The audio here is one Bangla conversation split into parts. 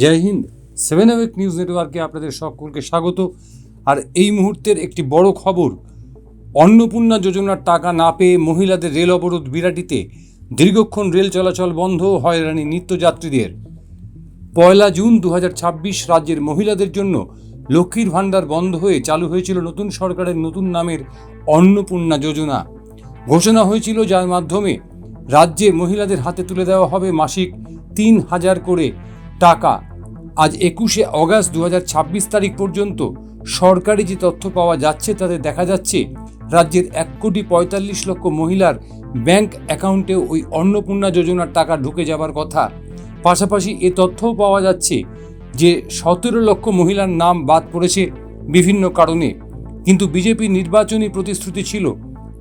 জয় হিন্দ। 7 নিউজ নেটওয়ার্কে আপনাদের সকলকে স্বাগত। আর এই মুহূর্তের একটি বড় খবর, অন্নপূর্ণা যোজনার টাকা না পেয়ে মহিলাদের রেল অবরোধ বিরাটিতে। দীর্ঘক্ষণ রেল চলাচল বন্ধ, হয়রানি নিত্যযাত্রীদের। 1 জুন 2026 রাজ্যের মহিলাদের জন্য লক্ষ্মীর ভাণ্ডার বন্ধ হয়ে চালু হয়েছিল নতুন সরকারের নতুন নামের অন্নপূর্ণা যোজনা। ঘোষণা হয়েছিল যার মাধ্যমে রাজ্যে মহিলাদের হাতে তুলে দেওয়া হবে মাসিক 3,000 করে টাকা। আজ 21শে অগাস্ট 2026 তারিখ পর্যন্ত সরকারি যে তথ্য পাওয়া যাচ্ছে তাতে দেখা যাচ্ছে রাজ্যের 1,45,00,000 মহিলার ব্যাংক অ্যাকাউন্টে ওই অন্নপূর্ণা যোজনার টাকা ঢুকে যাবার কথা। পাশাপাশি এ তথ্যও পাওয়া যাচ্ছে যে 17 লক্ষ মহিলার নাম বাদ পড়েছে বিভিন্ন কারণে। কিন্তু বিজেপির নির্বাচনী প্রতিশ্রুতি ছিল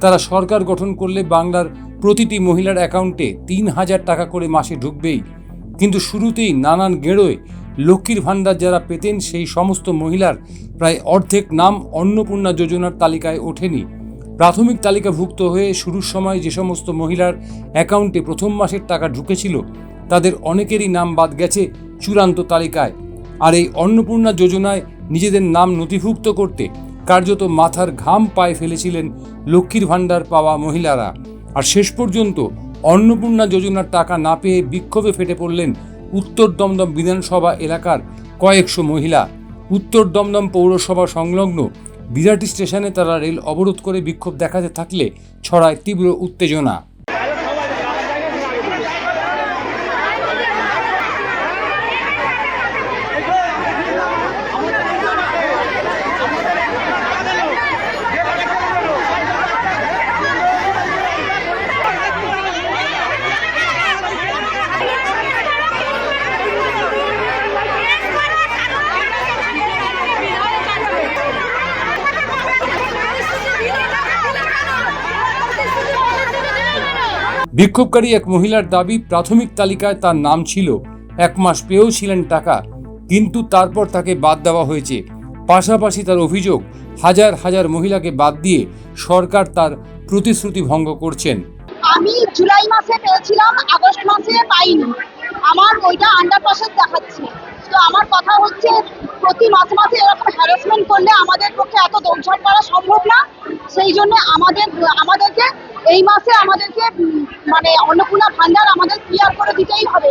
তারা সরকার গঠন করলে বাংলার প্রতিটি মহিলার অ্যাকাউন্টে 3,000 টাকা করে মাসে ঢুকবেই। কিন্তু শুরুতেই নানান গেড়োয় লক্ষ্মীর ভাণ্ডার যারা পেতেন সেই সমস্ত মহিলার প্রায় অর্ধেক নাম অন্নপূর্ণা যোজনার তালিকায় ওঠেনি। প্রাথমিক তালিকাভুক্ত হয়ে শুরুর সময় যে সমস্ত মহিলার অ্যাকাউন্টে প্রথম মাসের টাকা ঢুকেছিল তাদের অনেকেরই নাম বাদ গেছে চূড়ান্ত তালিকায়। আর এই অন্নপূর্ণা যোজনায় নিজেদের নাম নথিভুক্ত করতে কার্যত মাথার ঘাম পায়ে ফেলেছিলেন লক্ষ্মীর ভাণ্ডার পাওয়া মহিলারা। আর শেষ পর্যন্ত অন্নপূর্ণা যোজনার টাকা না পেয়ে বিক্ষোভে ফেটে পড়লেন উত্তর দমদম বিধানসভা এলাকার কয়েকশো মহিলা। উত্তর দমদম পৌরসভা সংলগ্ন বিরাটি স্টেশনে তারা রেল অবরোধ করে বিক্ষোভ দেখাতে থাকলে ছড়ায় তীব্র উত্তেজনা। বিক্ষোভকারী এক মহিলার দাবি, প্রাথমিক তালিকায় তার নাম ছিল, 1 মাস পেয়েও ছিলেন টাকা, কিন্তু তারপর তাকে বাদ দেওয়া হয়েছে। পাশাপাশি তার অভিযোগ হাজার হাজার মহিলাকে বাদ দিয়ে সরকার তার প্রতিশ্রুতি ভঙ্গ করছেন। আমি জুলাই মাসে পেয়েছিলাম, আগস্ট মাসে পাইনি। আমার ওইটা আন্ডারপাসের দেখাচ্ছে। তো আমার কথা হচ্ছে প্রতি মাসে মাসে এরকম হ্যারাসমেন্ট করলে আমাদের পক্ষে এত দৌড়ঝাঁপ করা সম্ভব না। সেই জন্য আমাদেরকে এই মাসে আমাদেরকে মানে অন্নপূর্ণা ভাণ্ডার আমাদের ক্লিয়ার করে দিতেই হবে।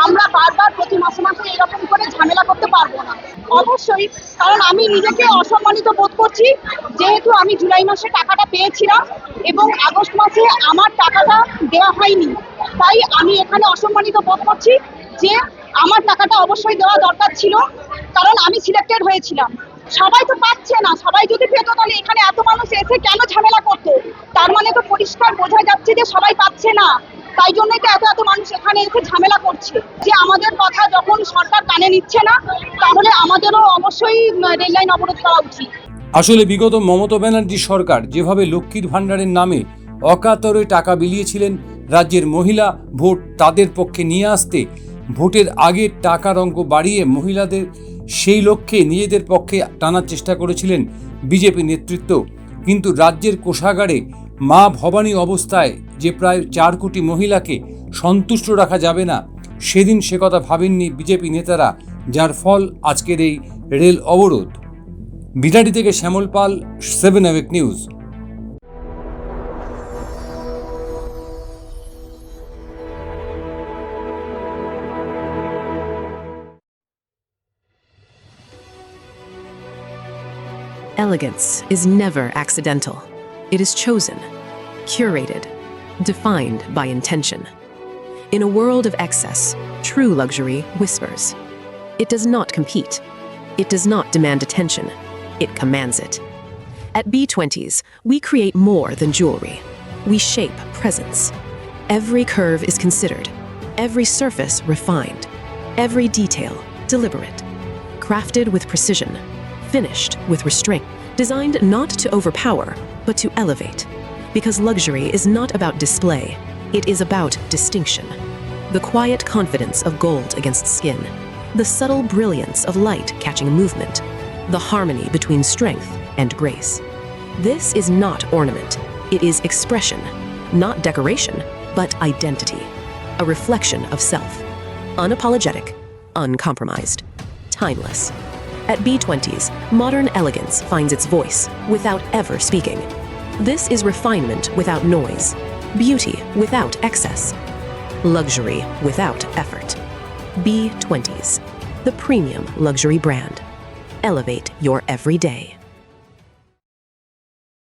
আমরা বারবার প্রতি মাসে মাসে এরকম করে ঝামেলা করতে পারবো না। অবশ্যই, কারণ আমি নিজেকে অসম্মানিত বোধ করছি, যেহেতু আমি জুলাই মাসে টাকাটা পেয়েছিলাম এবং আগস্ট মাসে আমার টাকাটা দেওয়া হয়নি, তাই আমি এখানে অসম্মানিত বোধ করছি যে আমার টাকাটা অবশ্যই দেওয়া দরকার ছিল, কারণ আমি সিলেক্টেড হয়েছিলাম। সবাই তো পাচ্ছে না, সবাই যদি পেতো তাহলে এখানে এত মানুষ এসে কেন ঝামেলা করতো? তার মানে তো পরিষ্কার বোঝা যাচ্ছে যে সবাই পাচ্ছে না, তাই জন্যই তো এত মানুষ এখানে এসে ঝামেলা করছে। যে আমাদের কথা যখন সরকার কানে নিচ্ছে না, তাহলে আমাদেরও অবশ্যই রেল লাইন অবরোধ করা উচিত। আসলে বিগত মমতা ব্যানার্জি সরকার যেভাবে লক্ষ্মীর ভাণ্ডারের নামে অকাতরে টাকা বিলিয়েছিলেন রাজ্যের মহিলা ভোট তাদের পক্ষে নিয়ে আসতে, ভোটের আগে টাকার অঙ্ক বাড়িয়ে মহিলাদের সেই লক্ষ্যে নিজেদের পক্ষে টানার চেষ্টা করেছিলেন বিজেপি নেতৃত্ব। কিন্তু রাজ্যের কোষাগারে মা ভবানী অবস্থায় যে প্রায় 4 কোটি মহিলাকে সন্তুষ্ট রাখা যাবে না, সেদিন সে কথা ভাবেননি বিজেপি নেতারা, যার ফল আজকের এই রেল অবরোধ। বিরাটি থেকে শ্যামল পাল, 7 news. Elegance is never accidental. It is chosen, curated, defined by intention. In a world of excess, true luxury whispers. It does not compete. It does not demand attention. It commands it. At B20s, we create more than jewelry. We shape presence. Every curve is considered, every surface refined, every detail deliberate, crafted with precision, finished with restraint, designed not to overpower, but to elevate. Because luxury is not about display, it is about distinction. The quiet confidence of gold against skin, the subtle brilliance of light catching movement, the harmony between strength and grace. This is not ornament, it is expression, not decoration, but identity, a reflection of self. Unapologetic, uncompromised, timeless. At B20s, modern elegance finds its voice without ever speaking. This is refinement without noise, beauty without excess, luxury without effort. B20s, the premium luxury brand. Elevate your everyday.